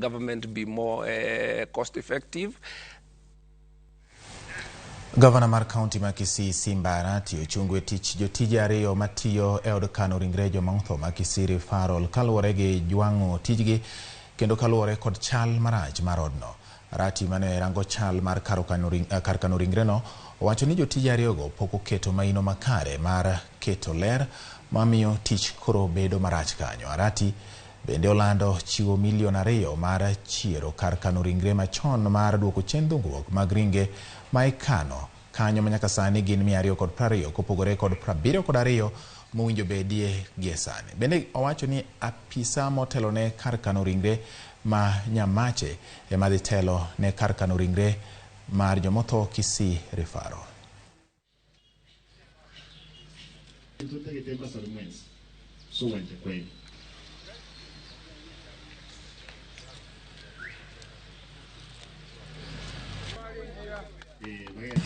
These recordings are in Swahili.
government be more cost effective. Gavana mar County ma Kisii Simba Arati ochungo tich jotije ariyo matiyo od kano ringre joma otho ma Kisii referral kaluwore gi jwang'o tijgi kendo kaluwore kod chal marach mar odno. Arati mane rango chal mar kar kano ringre no owacho ni jotije ariyogo pok oketo maino makare mar keto ler mamiyo tich koro bedo marach kanyo. Arati bende olando chiwo milion 2 mar chiero kar kano ringre machon mar duoko chien dhungruok mag ringe ma ikano kanyo manyaka sani gin 220 kopogore kod 72 mowinjo bedie gie sani. Bende owacho ni apisa motelo ne kar kano ringre ma Nyamache ema dhi telo ne kar kano ringre mar jomotho Kisi referral.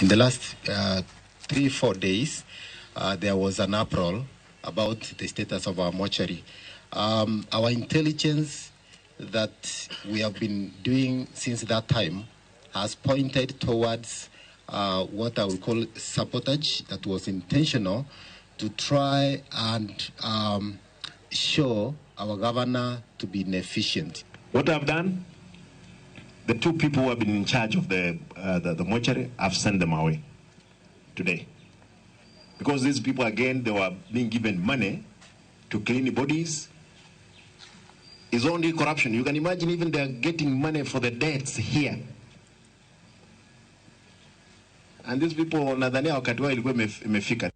In the last 3-4 days, there was an uproar about the status of our mortuary. Our intelligence that we have been doing since that time has pointed towards what I would call sabotage that was intentional to try and show our governor to be inefficient. What I've done, the 2 people who have been in charge of the mortuary, I've sent them away today. Because these people, again, they were being given money to clean the bodies. It's only corruption. You can imagine even they're getting money for the deaths here. And these people, nadhani wakati wao ilikuwa imefika.